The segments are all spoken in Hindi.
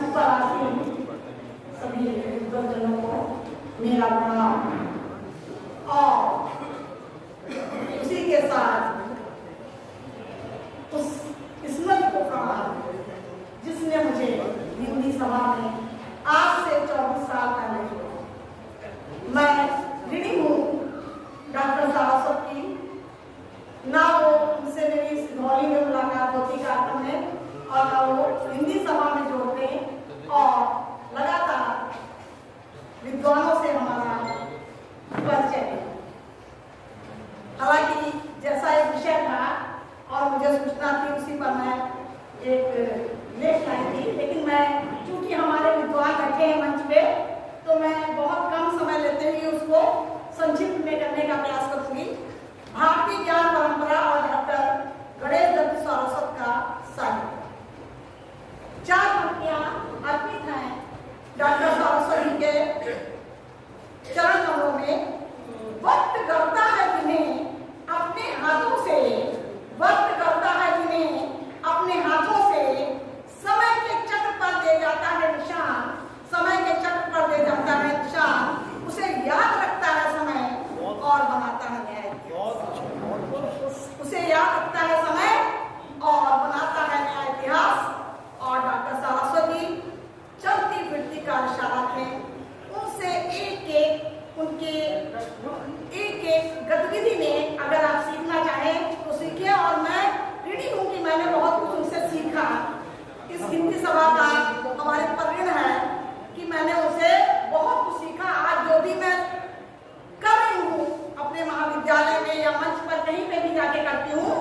मंच पर आसीन सभी विद्वजनों को मेरा प्रणाम। और उसी के साथ उस किस्मत को प्रणाम जिसने मुझे हिंदी सभा में आज से 24 साल पहले जोड़ा। मैं ऋणी हूँ डॉक्टर सारस्वत की, ना वो उनसे मेरी सिधौली में मुलाकात होती कार्यक्रम में, और ना वो हिंदी सभा में जोड़ते और लगातार विद्वानों से हमारा परिचय है। हालांकि जैसा एक विषय था और मुझे सूचना थी उसी पर मैं एक लेख लाई थी, लेकिन मैं चूंकि हमारे विद्वान बैठे हैं मंच पे, तो मैं बहुत कम समय लेते हुए उसको संक्षिप्त में करने का प्रयास करूंगी। भारतीय ज्ञान परंपरा और डॉक्टर गणेश दत्त सारस्वत का साहित्य। 4 पंक्तियां अर्पित हैं डॉक्टर सारस्वत जी के चरण कमलों में। वक्त करता है जिन्हें अपने हाथों से, वक्त करता है जिन्हें अपने हाथों से, समय के चक्र पर दे जाता है निशान, समय के चक्र पर दे जाता है निशान, उसे याद रखता है समय और बनाता है न्याय। उसे याद रखता है समय और बनाता है न्याय इतिहास। और डॉक्टर सारस्वत जी चलती फिरती कार्यशाला थे। उनसे उनके एक गतिविधि में अगर आप सीखना चाहें तो सीखिए। और मैं ऋणी हूँ कि मैंने बहुत कुछ उनसे सीखा। इस हिंदी सभा का हमारे पर ऋण है कि मैंने उनसे बहुत कुछ सीखा। आज जो भी मैं कर रही हूँ अपने महाविद्यालय में या मंच पर कहीं पे भी जाके करती हूँ,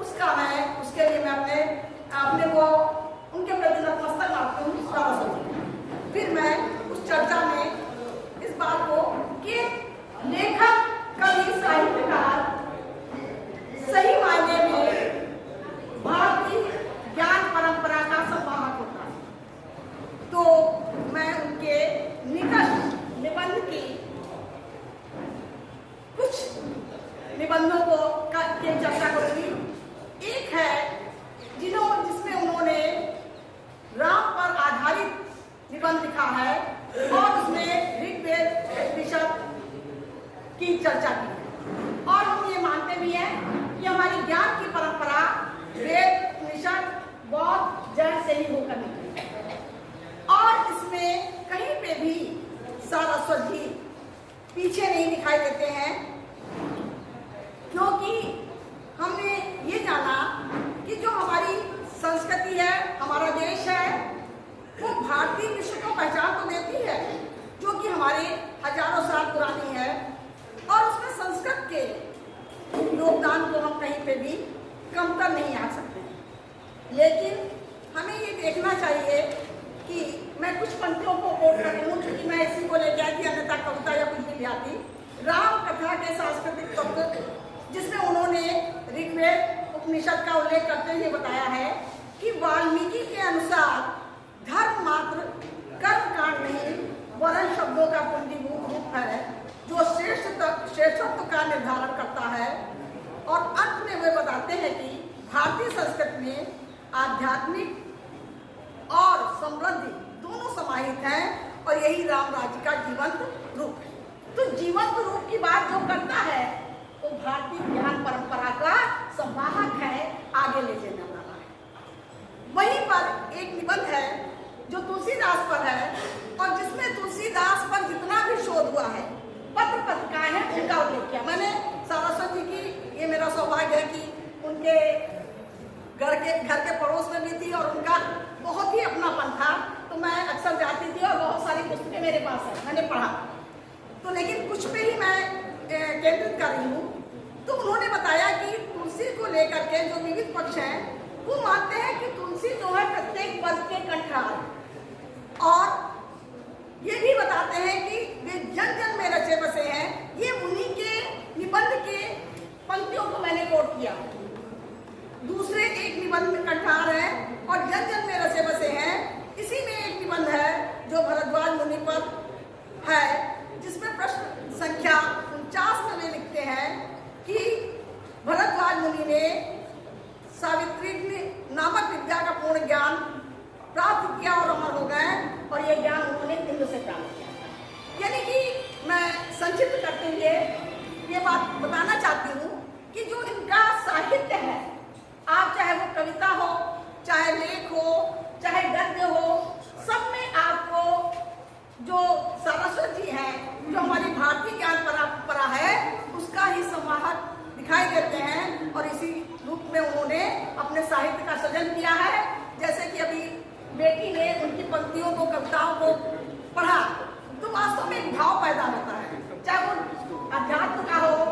उसके लिए मैं अपने को उनके प्रति नतमस्तक मानती हूँ सारस्वत। फिर मैं उस चर्चा में इस बात को कि लेखक, कवि, साहित्यकार सही मायने में भारतीय ज्ञान परंपरा का संवाहक होता है। तो मैं उनके निकट निबंध की कुछ निबंधों को के चर्चा करूंगी। एक है जिसमें उन्होंने राम पर आधारित निबंध लिखा है और उसमें ऋग्वेद उपनिषद की चर्चा की है। और हम ये मानते भी हैं कि हमारी ज्ञान की परंपरा वेद, उपनिषद, बौद्ध, जैन से ही होकर निकली है। और इसमें कहीं पे भी सारस्वत जी पीछे नहीं दिखाई देते हैं, क्योंकि हमने ये जाना कि जो हमारी संस्कृति है, हमारा देश है, वो भारतीय विश्व को पहचान तो देती है जो कि हमारे हजारों साल पुरानी है। और उसमें संस्कृत के योगदान को हम कहीं पे भी कमतर नहीं आ सकते। लेकिन हमें ये देखना चाहिए कि मैं कुछ पंक्तियों को कोट कर रही हूँ क्योंकि मैं इसी को ले जाती, अन्यथा कविता या कुछ भी लियाती। राम कथा के सांस्कृतिक तत्व जिसमें उन्होंने ऋग्वेद उपनिषद का उल्लेख करते हुए बताया है कि वाल्मीकि के अनुसार धर्म मात्र कर्म कांड नहीं वरन शब्दों का पुंजीभूत रूप है जो श्रेष्ठत्व का निर्धारण करता है। और अंत में वे बताते हैं कि भारतीय संस्कृति में आध्यात्मिक और समृद्धि दोनों समाहित हैं और यही राम राज्य का जीवंत रूप है। तो जीवंत रूप की बात जो करता है वो भारतीय ज्ञान परंपरा का संवाहक है, आगे ले जाने वाला है। वहीं पर एक निबंध है जो तुलसीदास पर है और जिसमें तुलसीदास पर जितना भी शोध हुआ है, पत्र पत्रिकाएं हैं, उनका उल्लेख किया। मैंने सारस्वत जी की, ये मेरा सौभाग्य है कि उनके घर के पड़ोस में भी थी और उनका बहुत ही अपनापन था। तो मैं अक्सर जाती थी और बहुत सारी पुस्तकें मेरे पास है, मैंने पढ़ा। तो लेकिन कुछ पे ही मैं केंद्रित कर रही हूँ। तो उन्होंने बताया कि तुलसी को लेकर के जो विविध पक्ष हैं वो मानते हैं कि तुलसी जो है प्रत्येक पद के कंठार। और ये भी बताते हैं कि वे जन जन में रचे बसे हैं। ये उन्हीं के निबंध के पंक्तियों को मैंने कोट किया। दूसरे एक निबंध में कंठार है और जन जन में रचे बसे हैं। इसी में एक निबंध है जो भरद्वाज मुनि पर है जिसमें प्रश्न संख्या 49 में वे लिखते हैं कि भरद्वाज मुनि ने सावित्री नामक विद्या का पूर्ण ज्ञान प्राप्त किया और अमर हो गए। संक्षिप्त करते हुए ये बात बताना चाहती हूँ कि जो इनका साहित्य है, आप चाहे वो कविता हो, चाहे लेख हो, चाहे गद्य हो, सब में आपको जो सारस्वत जी है, जो हमारी भारतीय ज्ञान परंपरा है, उसका ही समाहत दिखाई देते हैं। और इसी रूप में उन्होंने अपने साहित्य का सृजन किया है। जैसे कि अभी बेटी ने उनकी पंक्तियों को, कविताओं को पढ़ा तो वास्तव में एक भाव पैदा होता है, चाहे वो अध्यात्म का हो,